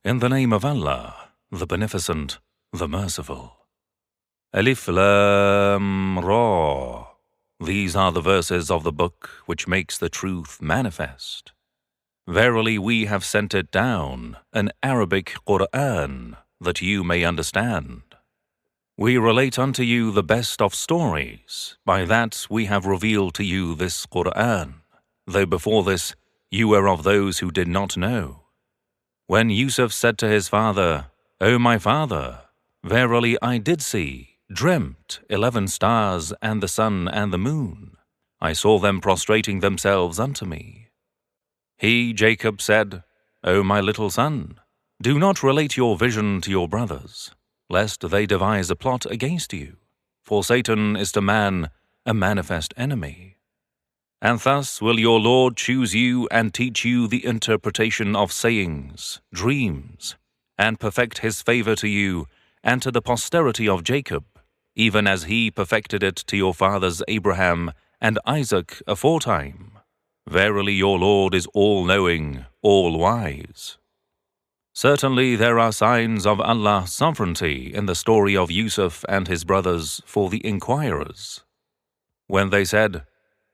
In the name of Allah, the Beneficent, the Merciful. Alif Lam Ra. These are the verses of the book which makes the truth manifest. Verily we have sent it down, an Arabic Qur'an, that you may understand. We relate unto you the best of stories, by that we have revealed to you this Qur'an, though before this you were of those who did not know. When Yusuf said to his father, O my father, verily I did see, dreamt 11 stars and the sun and the moon. I saw them prostrating themselves unto me. He, Jacob, said, O my little son, do not relate your vision to your brothers, lest they devise a plot against you, for Satan is to man a manifest enemy. And thus will your Lord choose you and teach you the interpretation of sayings, dreams, and perfect his favor to you and to the posterity of Jacob, even as he perfected it to your fathers Abraham and Isaac aforetime. Verily your Lord is all-knowing, all-wise. Certainly there are signs of Allah's sovereignty in the story of Yusuf and his brothers for the inquirers. When they said,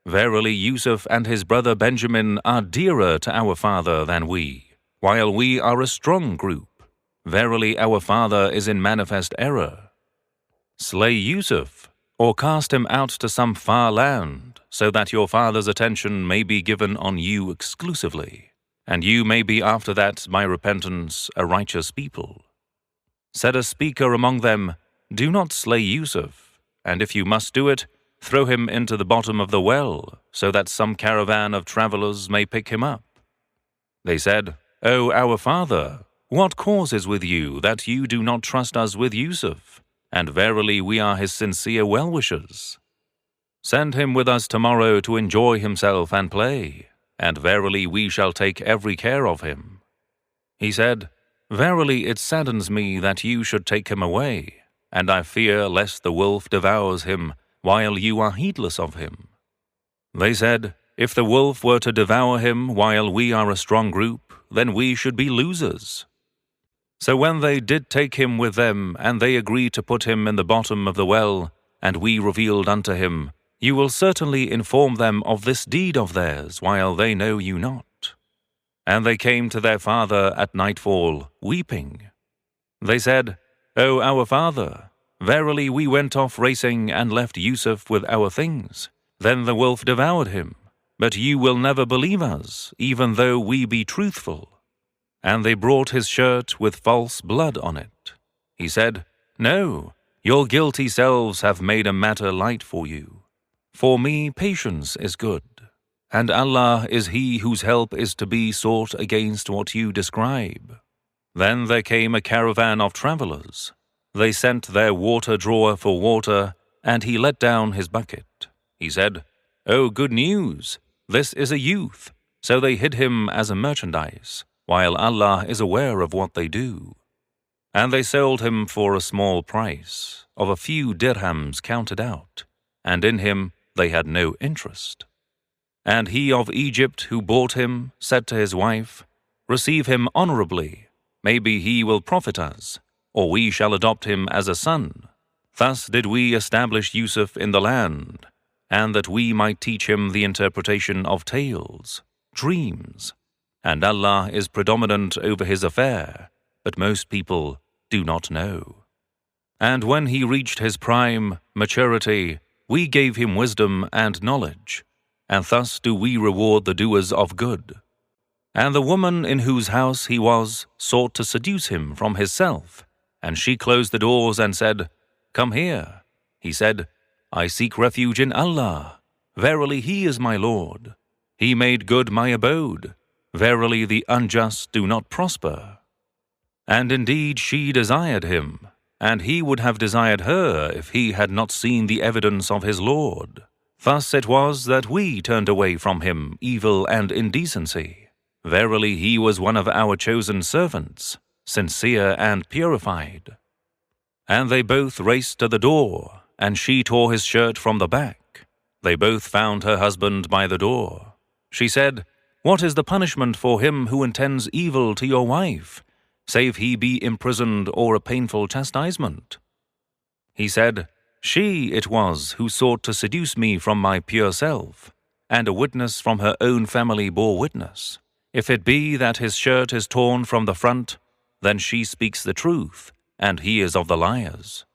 Verily Yusuf and his brother Benjamin are dearer to our father than we, while we are a strong group. Verily our father is in manifest error. Slay Yusuf, or cast him out to some far land, so that your father's attention may be given on you exclusively, and you may be after that by repentance a righteous people. Said a speaker among them, Do not slay Yusuf, and if you must do it, throw him into the bottom of the well, so that some caravan of travelers may pick him up. They said, O our father, what cause is with you that you do not trust us with Yusuf? And verily we are his sincere well-wishers. Send him with us tomorrow to enjoy himself and play, and verily we shall take every care of him. He said, Verily it saddens me that you should take him away, and I fear lest the wolf devours him, while you are heedless of him. They said, If the wolf were to devour him while we are a strong group, then we should be losers. So when they did take him with them, and they agreed to put him in the bottom of the well, and we revealed unto him, You will certainly inform them of this deed of theirs, while they know you not. And they came to their father at nightfall, weeping. They said, O our father, verily we went off racing and left Yusuf with our things. Then the wolf devoured him. But you will never believe us, even though we be truthful. And they brought his shirt with false blood on it. He said, No, your guilty selves have made a matter light for you. For me patience is good, and Allah is he whose help is to be sought against what you describe. Then there came a caravan of travelers. They sent their water drawer for water, and he let down his bucket. He said, O good news, this is a youth. So they hid him as a merchandise, while Allah is aware of what they do. And they sold him for a small price, of a few dirhams counted out, and in him they had no interest. And he of Egypt who bought him said to his wife, Receive him honorably, maybe he will profit us, or we shall adopt him as a son. Thus did we establish Yusuf in the land, and that we might teach him the interpretation of tales, dreams, and Allah is predominant over his affair, but most people do not know. And when he reached his prime, maturity, we gave him wisdom and knowledge, and thus do we reward the doers of good. And the woman in whose house he was sought to seduce him from his self, and she closed the doors and said, Come here. He said, I seek refuge in Allah. Verily he is my Lord. He made good my abode. Verily the unjust do not prosper. And indeed she desired him, and he would have desired her if he had not seen the evidence of his Lord. Thus it was that we turned away from him evil and indecency. Verily he was one of our chosen servants, sincere and purified. And they both raced to the door, and she tore his shirt from the back. They both found her husband by the door. She said, What is the punishment for him who intends evil to your wife? save he be imprisoned or a painful chastisement? He said, She it was who sought to seduce me from my pure self, and a witness from her own family bore witness. If it be that his shirt is torn from the front, then she speaks the truth, and he is of the liars.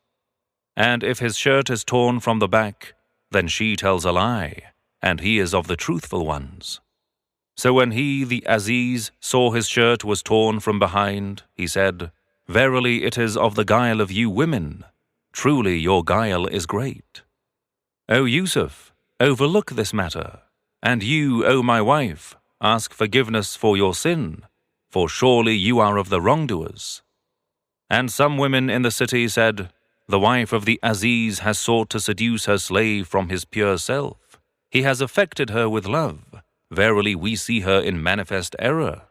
And if his shirt is torn from the back, then she tells a lie, and he is of the truthful ones. So when he, the Aziz, saw his shirt was torn from behind, he said, Verily it is of the guile of you women. Truly your guile is great. O Yusuf, overlook this matter, and you, O my wife, ask forgiveness for your sin, for surely you are of the wrongdoers. And some women in the city said, The wife of the Aziz has sought to seduce her slave from his pure self. He has affected her with love. Verily we see her in manifest error.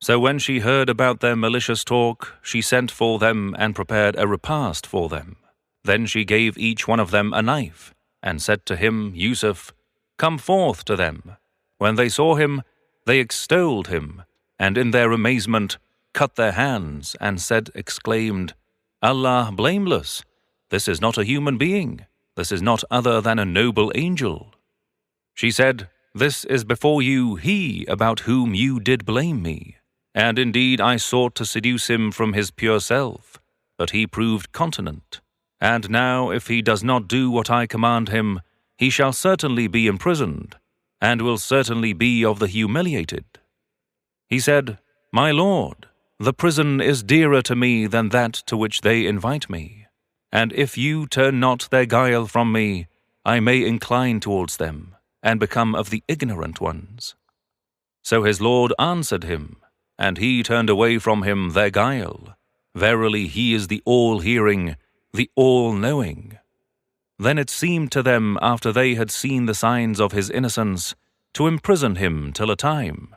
So when she heard about their malicious talk, she sent for them and prepared a repast for them. Then she gave each one of them a knife, and said to him, Yusuf, Come forth to them. When they saw him, they extolled him, and in their amazement cut their hands, and exclaimed, Allah blameless, this is not a human being, this is not other than a noble angel. She said, This is before you he about whom you did blame me. And indeed I sought to seduce him from his pure self, but he proved continent. And now if he does not do what I command him, he shall certainly be imprisoned, and will certainly be of the humiliated. He said, My Lord, the prison is dearer to me than that to which they invite me. And if you turn not their guile from me, I may incline towards them, and become of the ignorant ones. So his Lord answered him, and he turned away from him their guile. Verily he is the all-hearing, the all-knowing. Then it seemed to them, after they had seen the signs of his innocence, to imprison him till a time.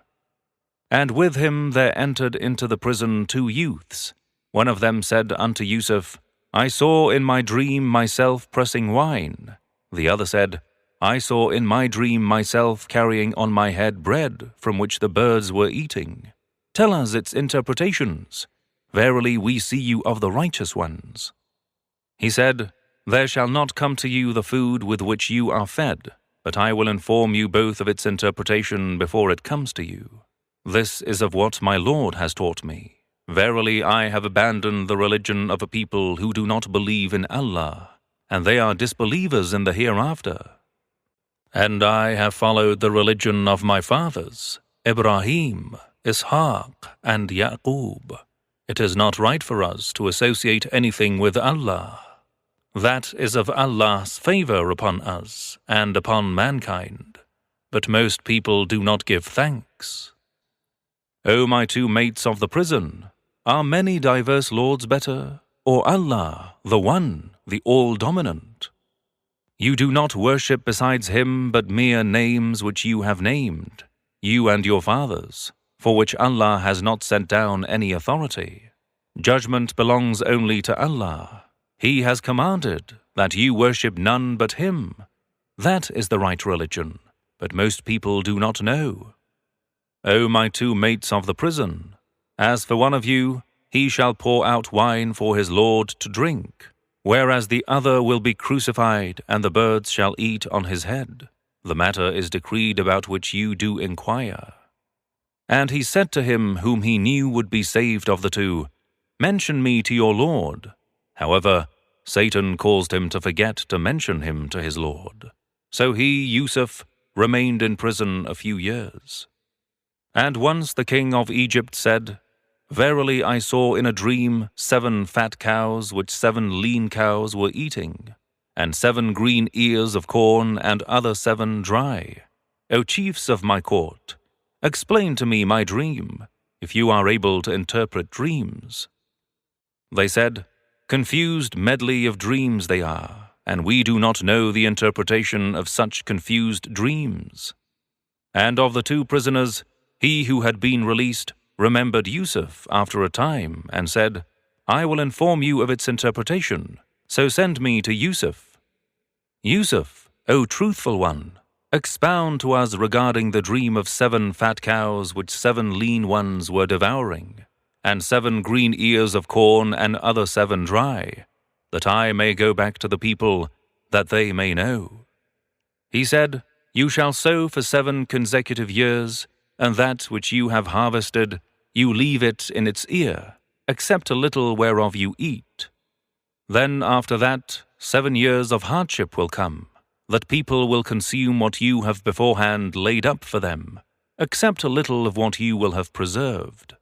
And with him there entered into the prison 2 youths. One of them said unto Yusuf, I saw in my dream myself pressing wine. The other said, I saw in my dream myself carrying on my head bread from which the birds were eating. Tell us its interpretations. Verily we see you of the righteous ones. He said, There shall not come to you the food with which you are fed, but I will inform you both of its interpretation before it comes to you. This is of what my Lord has taught me. Verily I have abandoned the religion of a people who do not believe in Allah, and they are disbelievers in the hereafter. And I have followed the religion of my fathers, Ibrahim, Ishaq, and Yaqub. It is not right for us to associate anything with Allah. That is of Allah's favor upon us and upon mankind, but most people do not give thanks. O my 2 mates of the prison, are many diverse lords better, or Allah, the one, the all-dominant? You do not worship besides him but mere names which you have named, you and your fathers, for which Allah has not sent down any authority. Judgment belongs only to Allah. He has commanded that you worship none but him. That is the right religion, but most people do not know. O my 2 mates of the prison, as for one of you, he shall pour out wine for his Lord to drink, whereas the other will be crucified, and the birds shall eat on his head. The matter is decreed about which you do inquire. And he said to him whom he knew would be saved of the 2, Mention me to your Lord. However, Satan caused him to forget to mention him to his Lord. So he, Yusuf, remained in prison a few years. And once the king of Egypt said, Verily I saw in a dream 7 fat cows which 7 lean cows were eating, and 7 green ears of corn and other 7 dry. O chiefs of my court, explain to me my dream, if you are able to interpret dreams. They said, Confused medley of dreams they are, and we do not know the interpretation of such confused dreams. And of the 2 prisoners, he who had been released remembered Yusuf after a time, and said, I will inform you of its interpretation, so send me to Yusuf. Yusuf, O truthful one, expound to us regarding the dream of 7 fat cows which 7 lean ones were devouring, and 7 green ears of corn and other 7 dry, that I may go back to the people, that they may know. He said, You shall sow for 7 consecutive years, and that which you have harvested, you leave it in its ear, except a little whereof you eat. Then after that, 7 years of hardship will come, that people will consume what you have beforehand laid up for them, except a little of what you will have preserved.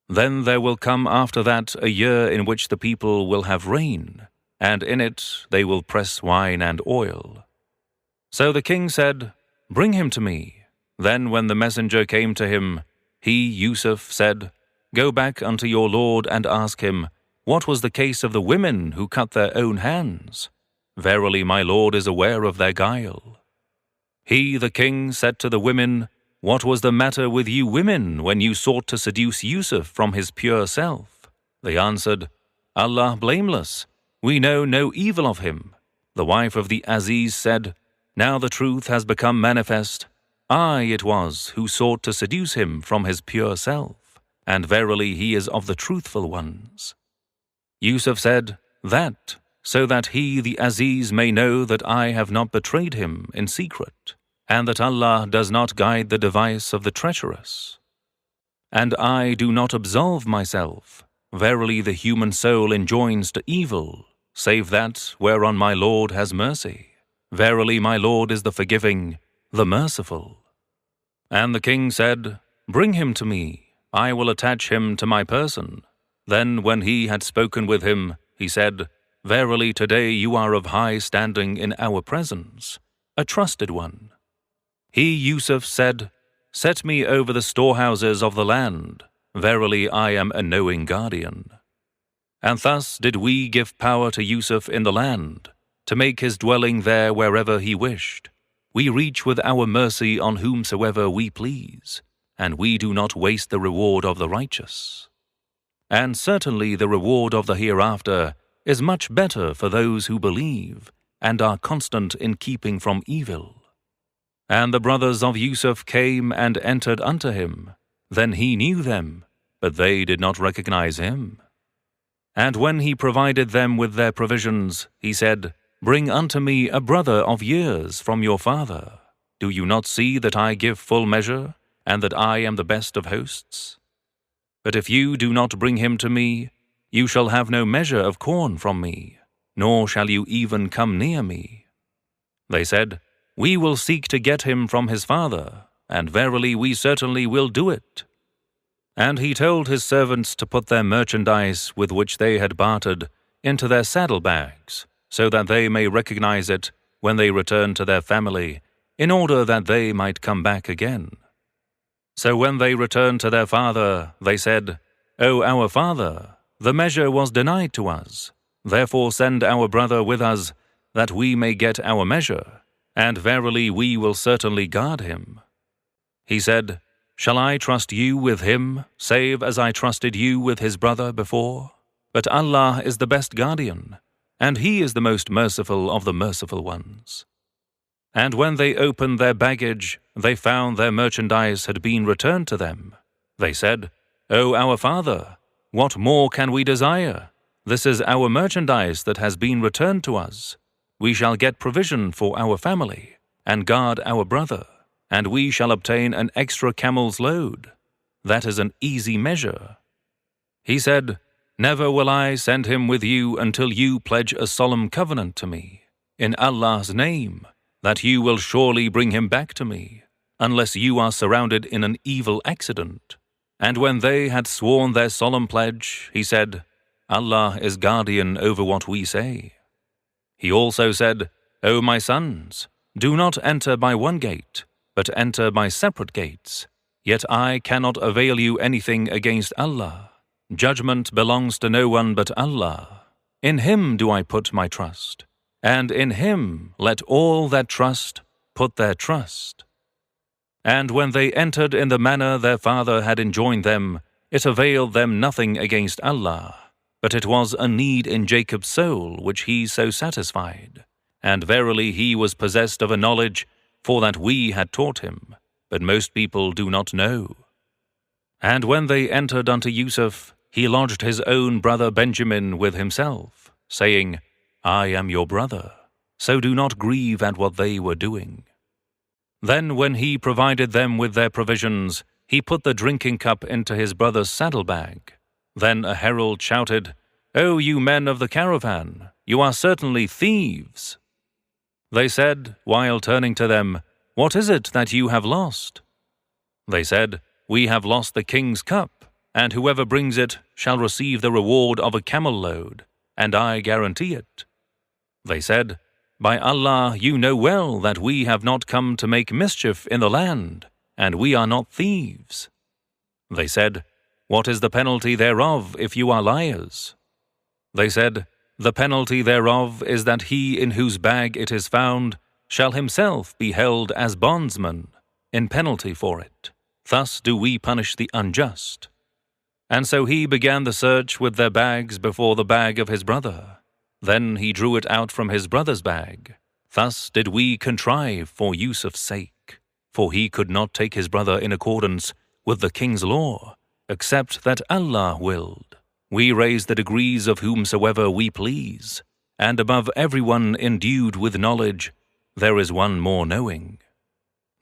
Then there will come after that a year in which the people will have rain, and in it they will press wine and oil. So the king said, Bring him to me. Then when the messenger came to him, he, Yusuf, said, Go back unto your lord and ask him, What was the case of the women who cut their own hands? Verily my lord is aware of their guile. He, the king, said to the women, What was the matter with you women when you sought to seduce Yusuf from his pure self? They answered, Allah blameless, we know no evil of him. The wife of the Aziz said, Now the truth has become manifest. I it was who sought to seduce him from his pure self, and verily he is of the truthful ones. Yusuf said, That, so that he, the Aziz, may know that I have not betrayed him in secret, and that Allah does not guide the device of the treacherous. And I do not absolve myself. Verily the human soul enjoins to evil, save that whereon my Lord has mercy. Verily my Lord is the forgiving, the merciful. And the king said, Bring him to me, I will attach him to my person. Then when he had spoken with him, he said, Verily today you are of high standing in our presence, a trusted one. He, Yusuf, said, Set me over the storehouses of the land. Verily I am a knowing guardian. And thus did we give power to Yusuf in the land, to make his dwelling there wherever he wished. We reach with our mercy on whomsoever we please, and we do not waste the reward of the righteous. And certainly the reward of the hereafter is much better for those who believe and are constant in keeping from evil. And the brothers of Yusuf came and entered unto him. Then he knew them, but they did not recognize him. And when he provided them with their provisions, he said, Bring unto me a brother of years from your father. Do you not see that I give full measure, and that I am the best of hosts? But if you do not bring him to me, you shall have no measure of corn from me, nor shall you even come near me. They said, We will seek to get him from his father, and verily we certainly will do it. And he told his servants to put their merchandise with which they had bartered into their saddlebags, so that they may recognize it when they return to their family, in order that they might come back again. So when they returned to their father, they said, O our father, the measure was denied to us. Therefore send our brother with us, that we may get our measure, and verily we will certainly guard him. He said, Shall I trust you with him, save as I trusted you with his brother before? But Allah is the best guardian, and he is the most merciful of the merciful ones. And when they opened their baggage, they found their merchandise had been returned to them. They said, O our father, what more can we desire? This is our merchandise that has been returned to us. We shall get provision for our family, and guard our brother, and we shall obtain an extra camel's load. That is an easy measure. He said, Never will I send him with you until you pledge a solemn covenant to me, in Allah's name, that you will surely bring him back to me, unless you are surrounded in an evil accident. And when they had sworn their solemn pledge, he said, Allah is guardian over what we say. He also said, O my sons, do not enter by one gate, but enter by separate gates. Yet I cannot avail you anything against Allah. Judgment belongs to no one but Allah. In Him do I put my trust, and in Him let all that trust put their trust. And when they entered in the manner their father had enjoined them, it availed them nothing against Allah, but it was a need in Jacob's soul which he so satisfied. And verily he was possessed of a knowledge, for that we had taught him, but most people do not know. And when they entered unto Yusuf, he lodged his own brother Benjamin with himself, saying, I am your brother, so do not grieve at what they were doing. Then when he provided them with their provisions, he put the drinking cup into his brother's saddlebag. Then a herald shouted, O you men of the caravan, you are certainly thieves. They said, while turning to them, What is it that you have lost? They said, We have lost the king's cup, and whoever brings it shall receive the reward of a camel load, and I guarantee it. They said, By Allah, you know well that we have not come to make mischief in the land, and we are not thieves. They said, What is the penalty thereof if you are liars? They said, The penalty thereof is that he in whose bag it is found shall himself be held as bondsman, in penalty for it. Thus do we punish the unjust. And so he began the search with their bags before the bag of his brother. Then he drew it out from his brother's bag. Thus did we contrive for Yusuf's sake, for he could not take his brother in accordance with the king's law, except that Allah willed. We raise the degrees of whomsoever we please, and above everyone endued with knowledge, there is one more knowing.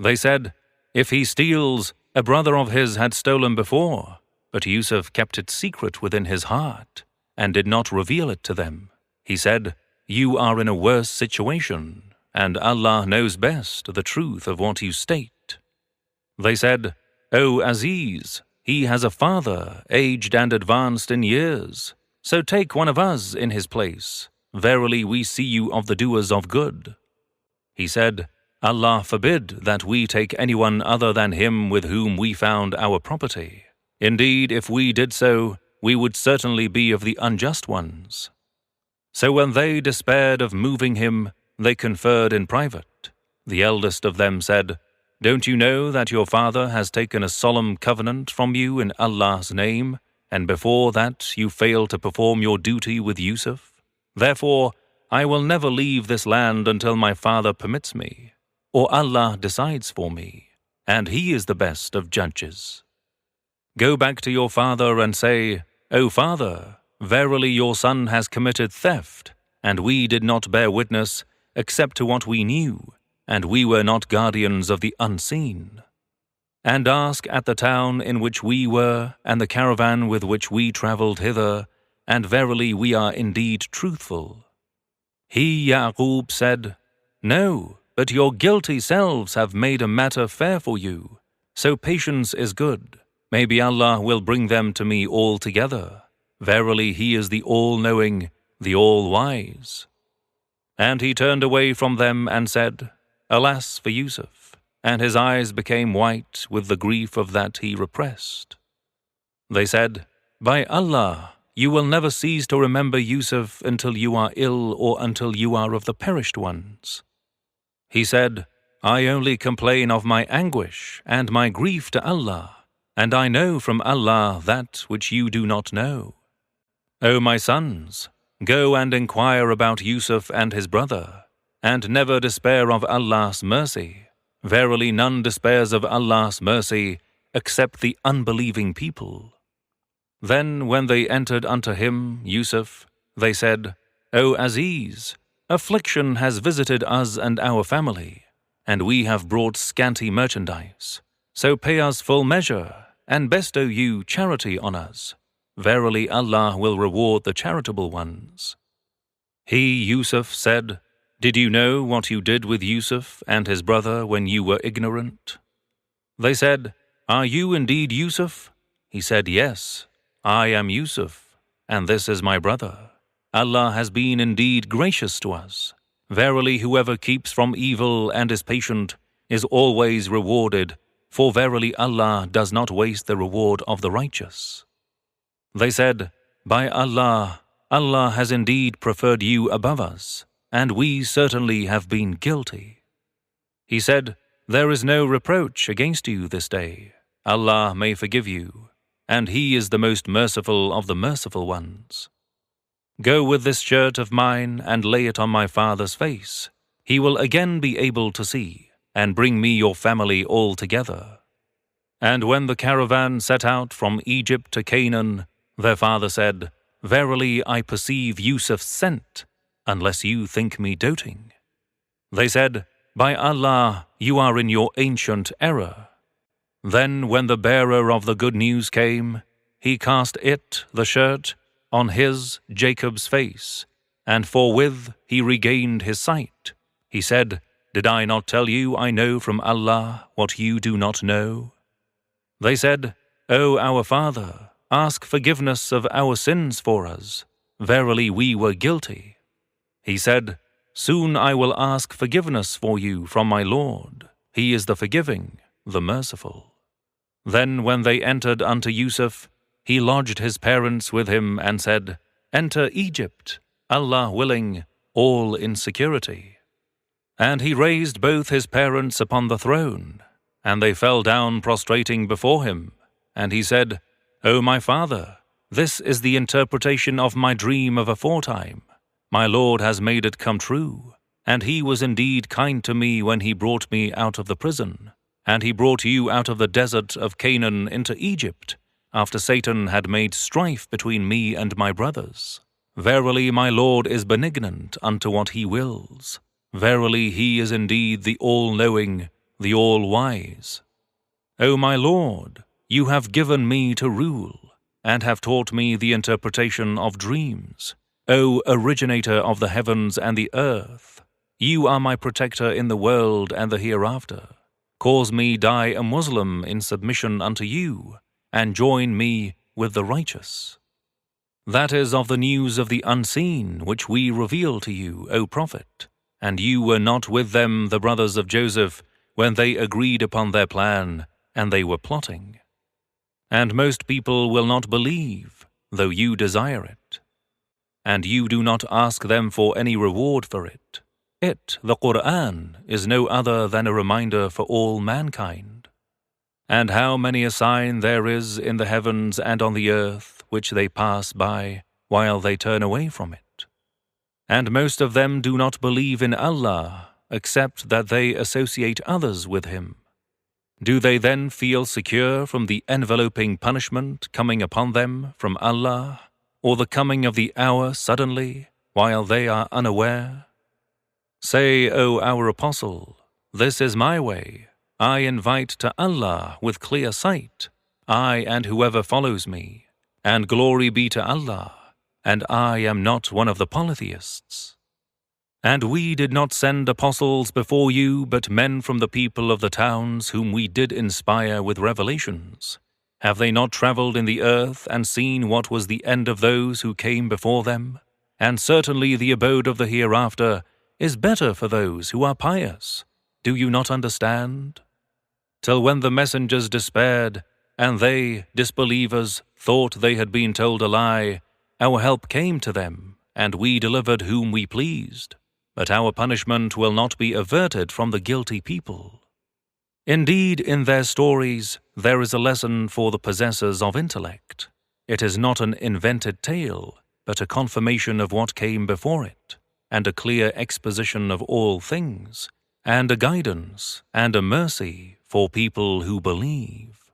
They said, If he steals, a brother of his had stolen before, but Yusuf kept it secret within his heart, and did not reveal it to them. He said, You are in a worse situation, and Allah knows best the truth of what you state. They said, O Aziz, he has a father, aged and advanced in years, so take one of us in his place. Verily we see you of the doers of good. He said, Allah forbid that we take anyone other than him with whom we found our property. Indeed, if we did so, we would certainly be of the unjust ones. So when they despaired of moving him, they conferred in private. The eldest of them said, Don't you know that your father has taken a solemn covenant from you in Allah's name, and before that you failed to perform your duty with Yusuf? Therefore, I will never leave this land until my father permits me, or Allah decides for me, and he is the best of judges. Go back to your father and say, O father, verily your son has committed theft, and we did not bear witness except to what we knew, and we were not guardians of the unseen. And ask at the town in which we were, and the caravan with which we travelled hither, and verily we are indeed truthful. He, Ya'qub, said, No, but your guilty selves have made a matter fair for you, so patience is good. Maybe Allah will bring them to me all together. Verily he is the all-knowing, the all-wise. And he turned away from them and said, Alas for Yusuf, and his eyes became white with the grief of that he repressed. They said, By Allah, you will never cease to remember Yusuf until you are ill or until you are of the perished ones. He said, I only complain of my anguish and my grief to Allah, and I know from Allah that which you do not know. O my sons, go and inquire about Yusuf and his brother, and never despair of Allah's mercy. Verily none despairs of Allah's mercy except the unbelieving people. Then when they entered unto him, Yusuf, they said, O Aziz, affliction has visited us and our family, and we have brought scanty merchandise. So pay us full measure, and bestow you charity on us. Verily Allah will reward the charitable ones. He, Yusuf, said, Did you know what you did with Yusuf and his brother when you were ignorant? They said, Are you indeed Yusuf? He said, Yes, I am Yusuf, and this is my brother. Allah has been indeed gracious to us. Verily whoever keeps from evil and is patient is always rewarded, for verily Allah does not waste the reward of the righteous. They said, By Allah, Allah has indeed preferred you above us, and we certainly have been guilty. He said, There is no reproach against you this day. Allah may forgive you, and He is the most merciful of the merciful ones. Go with this shirt of mine and lay it on my father's face. He will again be able to see, and bring me your family all together. And when the caravan set out from Egypt to Canaan, their father said, Verily I perceive Yusuf's scent, unless you think me doting. They said, By Allah, you are in your ancient error. Then when the bearer of the good news came, he cast it, the shirt, on his, Jacob's face, and forthwith he regained his sight. He said, Did I not tell you I know from Allah what you do not know? They said, O our father, ask forgiveness of our sins for us. Verily we were guilty. He said, Soon I will ask forgiveness for you from my Lord. He is the forgiving, the merciful. Then when they entered unto Yusuf, he lodged his parents with him and said, Enter Egypt, Allah willing, all in security. And he raised both his parents upon the throne, and they fell down prostrating before him. And he said, O my father, this is the interpretation of my dream of aforetime. My Lord has made it come true, and he was indeed kind to me when he brought me out of the prison, and he brought you out of the desert of Canaan into Egypt, after Satan had made strife between me and my brothers. Verily my Lord is benignant unto what he wills. Verily he is indeed the all-knowing, the all-wise. O my Lord, you have given me to rule, and have taught me the interpretation of dreams. O originator of the heavens and the earth, you are my protector in the world and the hereafter. Cause me die a Muslim in submission unto you, and join me with the righteous. That is of the news of the unseen which we reveal to you, O Prophet, and you were not with them, the brothers of Joseph, when they agreed upon their plan, and they were plotting. And most people will not believe, though you desire it. And you do not ask them for any reward for it. It, the Qur'an, is no other than a reminder for all mankind. And how many a sign there is in the heavens and on the earth which they pass by while they turn away from it. And most of them do not believe in Allah, except that they associate others with Him. Do they then feel secure from the enveloping punishment coming upon them from Allah, or the coming of the hour suddenly, while they are unaware? Say, O our Apostle, this is my way. I invite to Allah with clear sight, I and whoever follows me, and glory be to Allah, and I am not one of the polytheists. And we did not send apostles before you, but men from the people of the towns whom we did inspire with revelations. Have they not traveled in the earth and seen what was the end of those who came before them? And certainly the abode of the hereafter is better for those who are pious. Do you not understand? Till when the messengers despaired, and they, disbelievers, thought they had been told a lie, our help came to them, and we delivered whom we pleased. But our punishment will not be averted from the guilty people. Indeed, in their stories, there is a lesson for the possessors of intellect. It is not an invented tale, but a confirmation of what came before it, and a clear exposition of all things, and a guidance and a mercy for people who believe.